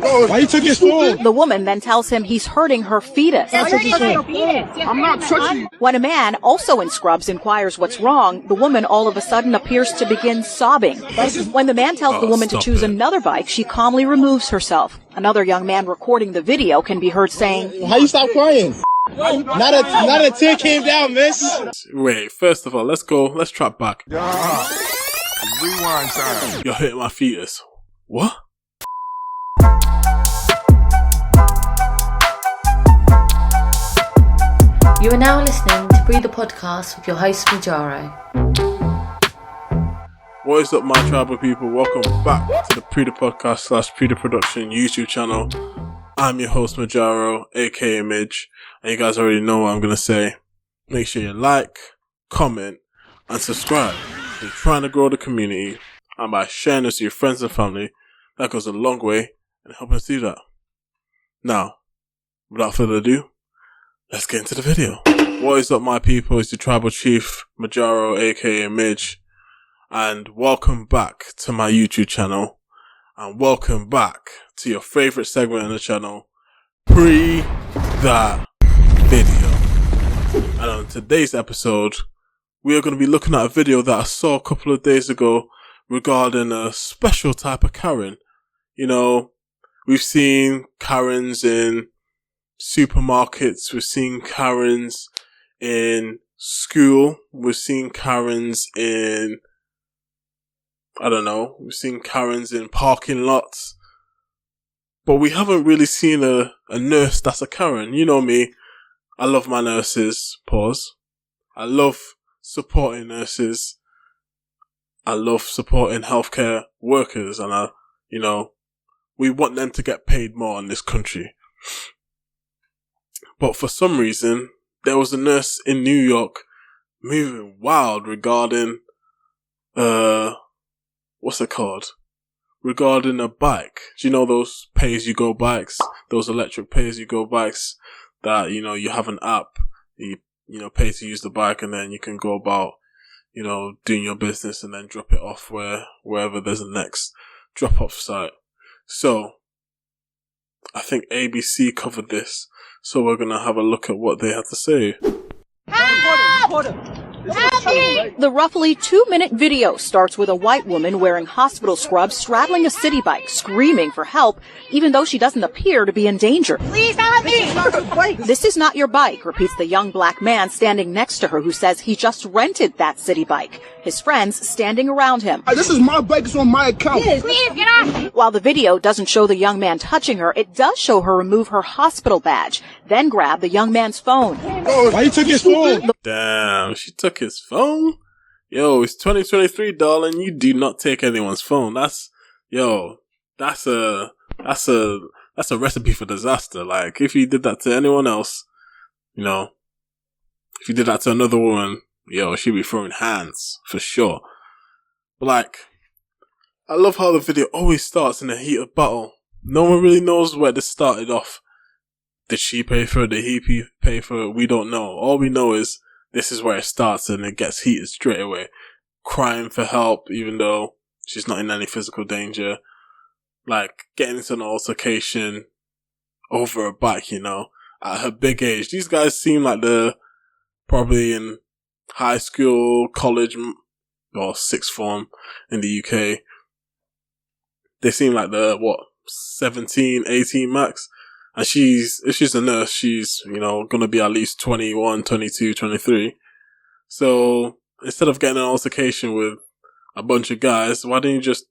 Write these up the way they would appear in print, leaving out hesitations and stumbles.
Why you took his phone? The woman then tells him he's hurting her fetus. I'm not touching you. When a man, also in scrubs, inquires what's wrong, the woman all of a sudden appears to begin sobbing. When the man tells the woman to choose another bike, she calmly removes herself. Another young man recording the video can be heard saying, "How you stop crying? Not a tear came down, miss." Wait, first of all, let's track back. Rewind time. You're hurting my fetus. What? You are now listening to Pree Da Podcast with your host, Majaro. What is up, my tribal people? Welcome back to the Pree Da Podcast / Pree Da Production YouTube channel. I'm your host, Majaro, aka Midge, and you guys already know what I'm going to say. Make sure you like, comment, and subscribe. We're trying to grow the community, and by sharing this with your friends and family, that goes a long way in helping us do that. Now, without further ado, let's get into the video. What is up, my people? It's the Tribal Chief, Majaro, aka Midge, and welcome back to my YouTube channel, and welcome back to your favorite segment on the channel, Pree Da Video. And on today's episode, we are going to be looking at a video that I saw a couple of days ago regarding a special type of Karen. You know, we've seen Karens in supermarkets, we've seen Karens in school, we've seen Karens in, we've seen Karens in parking lots, but we haven't really seen a nurse that's a Karen. You know me, I love my nurses, pause. I love supporting nurses. I love supporting healthcare workers, and we want them to get paid more in this country. But for some reason, there was a nurse in New York moving wild regarding, what's it called? Regarding a bike. Do you know those pay-as-you-go bikes? Those electric pay-as-you-go bikes that, you have an app, you pay to use the bike, and then you can go about, doing your business and then drop it off wherever there's a next drop-off site. So, I think ABC covered this, so we're gonna have a look at what they had to say. The roughly 2-minute video starts with a white woman wearing hospital scrubs straddling a city bike, screaming for help, even though she doesn't appear to be in danger. Please help me! This is not your bike, repeats the young black man standing next to her, who says he just rented that city bike. His friends standing around him. This is my bike, it's on my account. Please get off! While the video doesn't show the young man touching her, it does show her remove her hospital badge, then grab the young man's phone. Why you took his phone? Damn, she took his phone? Yo, it's 2023, darling. You do not take anyone's phone. That's a recipe for disaster. Like, if you did that to anyone else, if you did that to another woman, she'd be throwing hands, for sure. But like, I love how the video always starts in the heat of battle. No one really knows where this started off. Did she pay for it? Did he pay for it? We don't know. All we know is this is where it starts, and it gets heated straight away. Crying for help, even though she's not in any physical danger. Like, getting into an altercation over a bike, at her big age. These guys seem like they're probably in high school, college, or sixth form in the UK. They seem like they're, 17, 18 max? And if she's a nurse, she's, gonna be at least 21, 22, 23. So, instead of getting an altercation with a bunch of guys, why don't you just,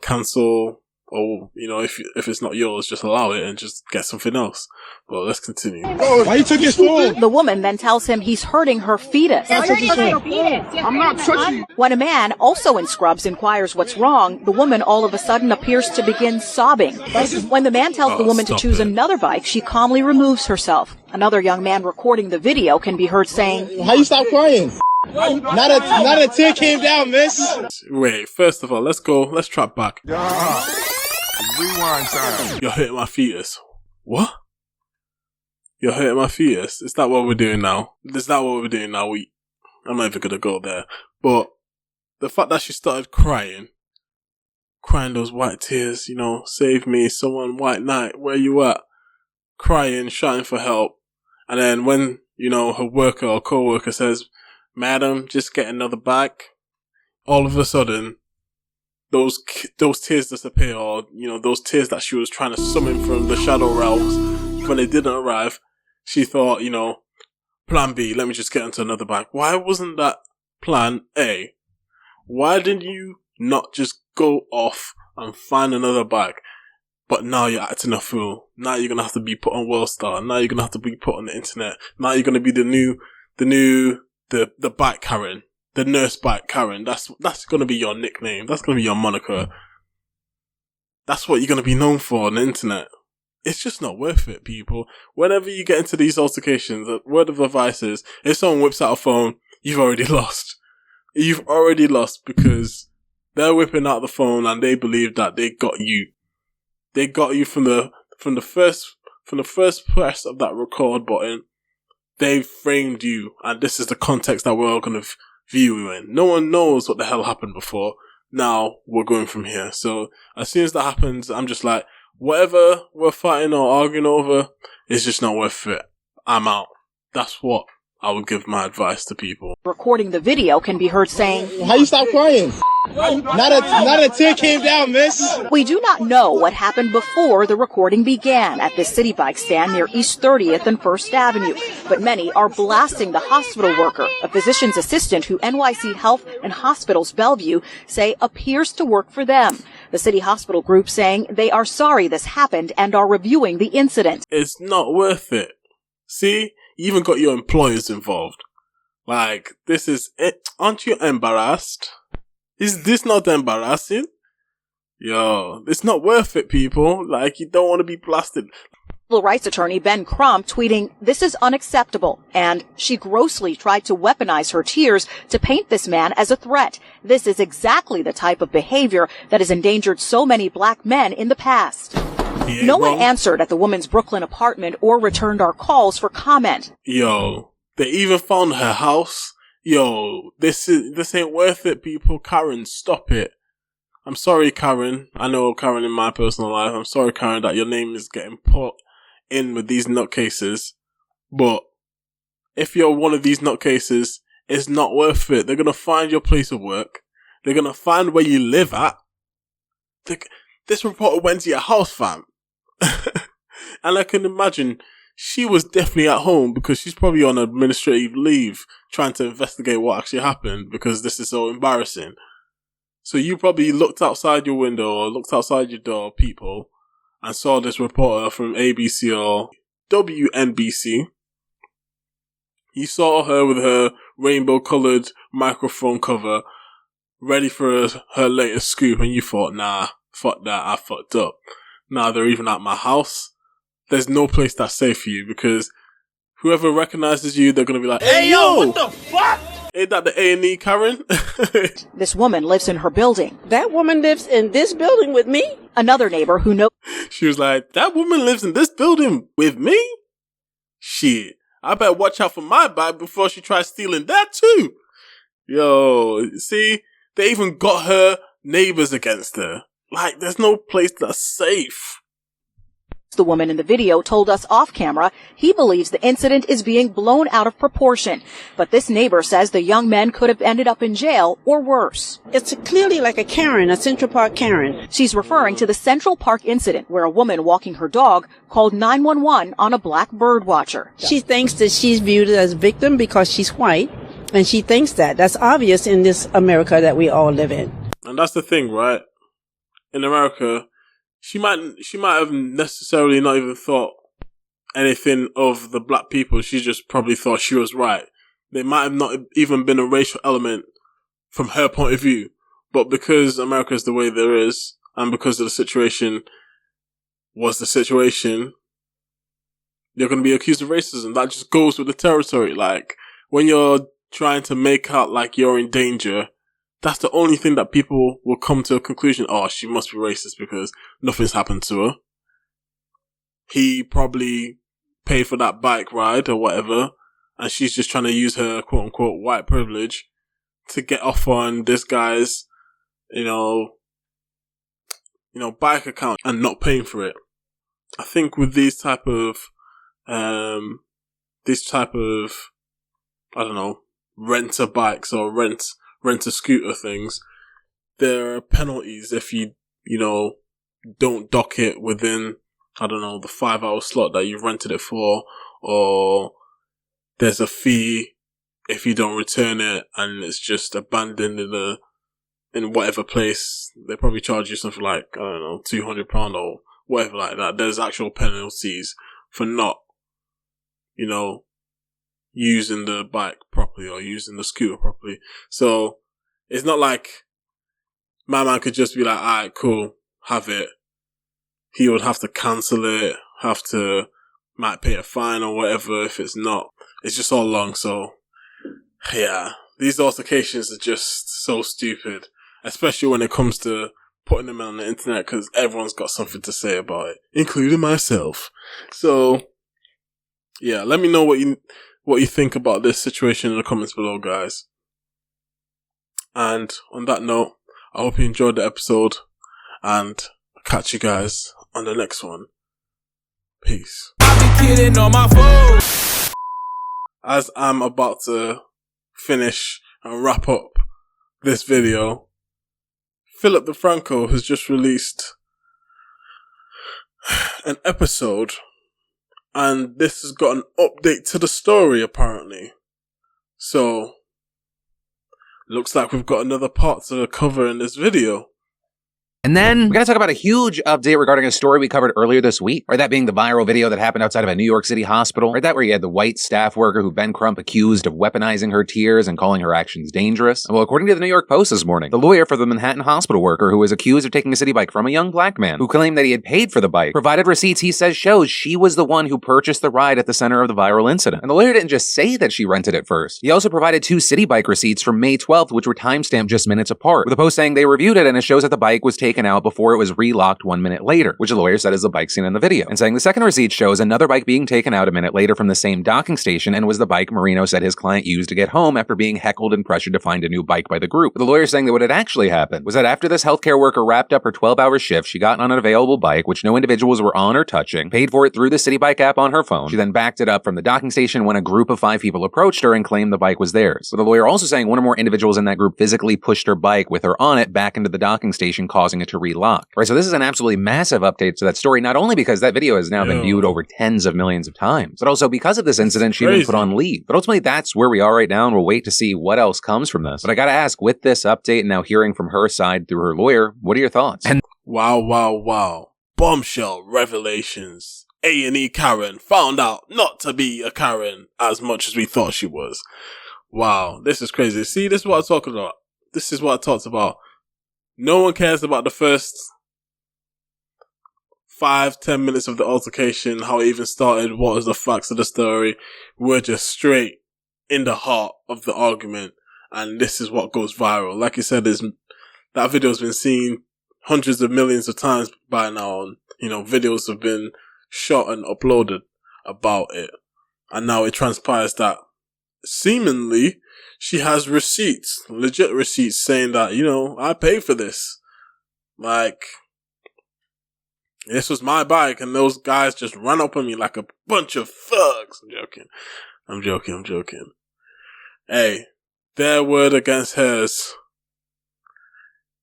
cancel, or, if it's not yours, just allow it and just get something else. But let's continue. Why you took his phone? The woman then tells him he's hurting her fetus. I'm not touching you. When a man, also in scrubs, inquires what's wrong, the woman all of a sudden appears to begin sobbing. When the man tells the woman to choose another bike, she calmly removes herself. Another young man recording the video can be heard saying, "How you stop crying? Not a tear came down, miss." Wait, first of all, let's track back. Rewind time. You're hurting my fetus. What? You're hurting my fetus? Is that what we're doing now? Is that what we're doing now? I'm not even gonna go there. But the fact that she started crying crying those white tears, save me, someone, white knight, where you at? Crying, shouting for help. And then when, her worker or co-worker says, madam, just get another bag, all of a sudden, those tears disappear, or, those tears that she was trying to summon from the shadow realms, when they didn't arrive, she thought, plan B, let me just get into another bag. Why wasn't that plan A? Why didn't you not just go off and find another bag? But now you're acting a fool. Now you're gonna have to be put on Worldstar. Now you're gonna have to be put on the internet. Now you're gonna be the bike Karen. The nurse bike Karen. That's gonna be your nickname. That's gonna be your moniker. That's what you're gonna be known for on the internet. It's just not worth it, people. Whenever you get into these altercations, the word of advice is, if someone whips out a phone, you've already lost. You've already lost because they're whipping out the phone and they believe that they got you. They got you from the first press of that record button. They framed you, and this is the context that we're all going to view you in. No one knows what the hell happened before. Now we're going from here. So as soon as that happens, I'm just like, whatever we're fighting or arguing over, it's just not worth it. I'm out. That's what I would give my advice to people. Recording the video can be heard saying, how you stop crying? Not a tear came down, miss. We do not know what happened before the recording began at this city bike stand near East 30th and 1st Avenue, but many are blasting the hospital worker, a physician's assistant who NYC Health and Hospitals Bellevue say appears to work for them. The city hospital group saying they are sorry this happened and are reviewing the incident. It's not worth it. See, you even got your employers involved. Like, this is it. Aren't you embarrassed? Is this not embarrassing? Yo, it's not worth it, people. Like, you don't want to be blasted. Civil rights attorney Ben Crump tweeting, "This is unacceptable," and she grossly tried to weaponize her tears to paint this man as a threat. This is exactly the type of behavior that has endangered so many black men in the past. No one answered at the woman's Brooklyn apartment or returned our calls for comment. Yo, they even found her house. Yo, this ain't worth it, people. Karen, stop it. I'm sorry, Karen. I know Karen in my personal life. I'm sorry, Karen, that your name is getting put in with these nutcases. But if you're one of these nutcases, it's not worth it. They're gonna find your place of work. They're gonna find where you live at. This reporter went to your house, fam. And I can imagine she was definitely at home because she's probably on administrative leave trying to investigate what actually happened because this is so embarrassing. So you probably looked outside your window or looked outside your door, people, and saw this reporter from ABC or WNBC. You saw her with her rainbow-coloured microphone cover ready for her latest scoop and you thought, nah, fuck that, I fucked up. Now they're even at my house. There's no place that's safe for you because whoever recognizes you, they're going to be like, hey, yo, what the fuck? Ain't that the A&E, Karen? This woman lives in her building. That woman lives in this building with me? Another neighbor who knows. She was like, that woman lives in this building with me? Shit, I better watch out for my bag before she tries stealing that too. Yo, see, they even got her neighbors against her. Like, there's no place that's safe. The woman in the video told us off camera he believes the incident is being blown out of proportion. But this neighbor says the young men could have ended up in jail or worse. It's clearly like a Karen, a Central Park Karen. She's referring to the Central Park incident where a woman walking her dog called 911 on a black bird watcher. She thinks that she's viewed as a victim because she's white. And she thinks that. That's obvious in this America that we all live in. And that's the thing, right? In America, she might have necessarily not even thought anything of the black people. She just probably thought she was right. There might have not even been a racial element from her point of view. But because America is the way there is, and because of the situation was the situation, you're going to be accused of racism. That just goes with the territory. Like, when you're trying to make out like you're in danger, that's the only thing that people will come to a conclusion. Oh, she must be racist because nothing's happened to her. He probably paid for that bike ride or whatever, and she's just trying to use her quote unquote white privilege to get off on this guy's, bike account and not paying for it. I think with these type of, I don't know, rent-a bikes or rent a scooter things, there are penalties if you don't dock it within, I don't know, the 5-hour slot that you've rented it for, or there's a fee if you don't return it and it's just abandoned in whatever place. They probably charge you something like, I don't know, £200 or whatever like that. There's actual penalties for not, using the bike properly or using the scooter properly. So it's not like my man could just be like, alright, cool, have it. He would have to cancel it, might pay a fine or whatever if it's not. It's just all long. So yeah, these altercations are just so stupid, especially when it comes to putting them on the internet, because everyone's got something to say about it, including myself. So yeah, let me know what you think about this situation in the comments below, guys. And on that note, I hope you enjoyed the episode, and I'll catch you guys on the next one. Peace. I be kidding on my phone. As I'm about to finish and wrap up this video, Philip DeFranco has just released an episode, and this has got an update to the story apparently. So looks like we've got another part to cover in this video. And then we got to talk about a huge update regarding a story we covered earlier this week, right? That being the viral video that happened outside of a New York City hospital, right? That where you had the white staff worker who Ben Crump accused of weaponizing her tears and calling her actions dangerous. Well, according to the New York Post this morning, the lawyer for the Manhattan hospital worker who was accused of taking a city bike from a young black man who claimed that he had paid for the bike provided receipts he says shows she was the one who purchased the ride at the center of the viral incident. And the lawyer didn't just say that she rented it first. He also provided 2 city bike receipts from May 12th, which were timestamped just minutes apart, with the Post saying they reviewed it and it shows that the bike was taken out before it was relocked 1 minute later, which the lawyer said is the bike seen in the video, and saying the second receipt shows another bike being taken out a minute later from the same docking station and was the bike Marino said his client used to get home after being heckled and pressured to find a new bike by the group. But the lawyer saying that what had actually happened was that after this healthcare worker wrapped up her 12-hour shift, she got on an available bike, which no individuals were on or touching, paid for it through the City Bike app on her phone. She then backed it up from the docking station when a group of 5 people approached her and claimed the bike was theirs. With the lawyer also saying one or more individuals in that group physically pushed her bike with her on it back into the docking station, causing it to relock. Right, so this is an absolutely massive update to that story, not only because that video has now been viewed over tens of millions of times, but also because of this incident, she's been put on leave. But ultimately, that's where we are right now, and we'll wait to see what else comes from this. But I gotta ask, with this update and now hearing from her side through her lawyer, what are your thoughts? And Wow. Bombshell revelations. A&E Karen found out not to be a Karen as much as we thought she was. Wow, this is crazy. See, this is what I'm talking about. This is what I talked about. No one cares about the first 5-10 minutes of the altercation, how it even started, what was the facts of the story. We're just straight in the heart of the argument, and this is what goes viral. Like you said, that video has been seen hundreds of millions of times by now, and videos have been shot and uploaded about it, and now it transpires that seemingly she has receipts, legit receipts, saying that, I paid for this. Like, this was my bike, and those guys just ran up on me like a bunch of thugs. I'm joking. Hey, their word against hers.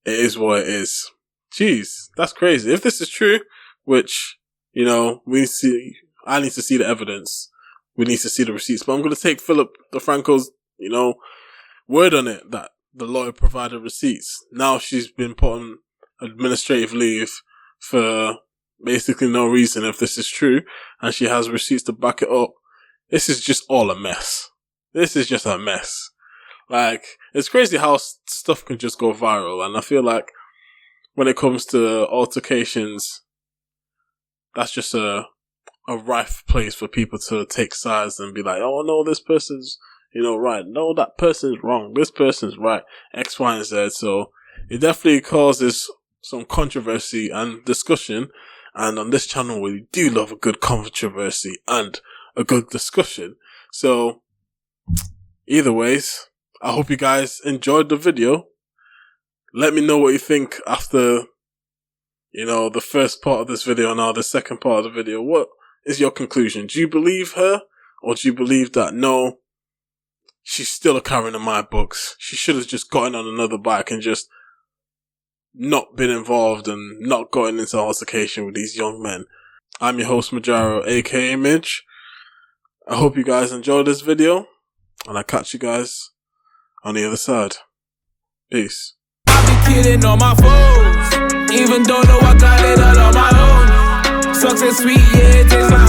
It is what it is. Jeez, that's crazy. If this is true, which, I need to see the evidence. We need to see the receipts. But I'm going to take Philip DeFranco's, word on it that the lawyer provided receipts. Now she's been put on administrative leave for basically no reason, if this is true, and she has receipts to back it up. This is just all a mess. This is just a mess. Like, it's crazy how stuff can just go viral, and I feel like when it comes to altercations, that's just a rife place for people to take sides and be like, oh no, this person's, right. No, that person's wrong. This person's right. X, Y, and Z. So it definitely causes some controversy and discussion. And on this channel, we do love a good controversy and a good discussion. So either ways, I hope you guys enjoyed the video. Let me know what you think after, you know, the first part of this video, now the second part of the video, what is your conclusion? Do you believe her? Or do you believe that, no, she's still a Karen in my books? She should have just gotten on another bike and just not been involved and not gotten into altercation with these young men. I'm your host, Majaro, aka Midge. I hope you guys enjoyed this video, and I'll catch you guys on the other side. Peace. I be kidding on my foes, even though I got it all on my own. Success sweet, yeah, it tastes like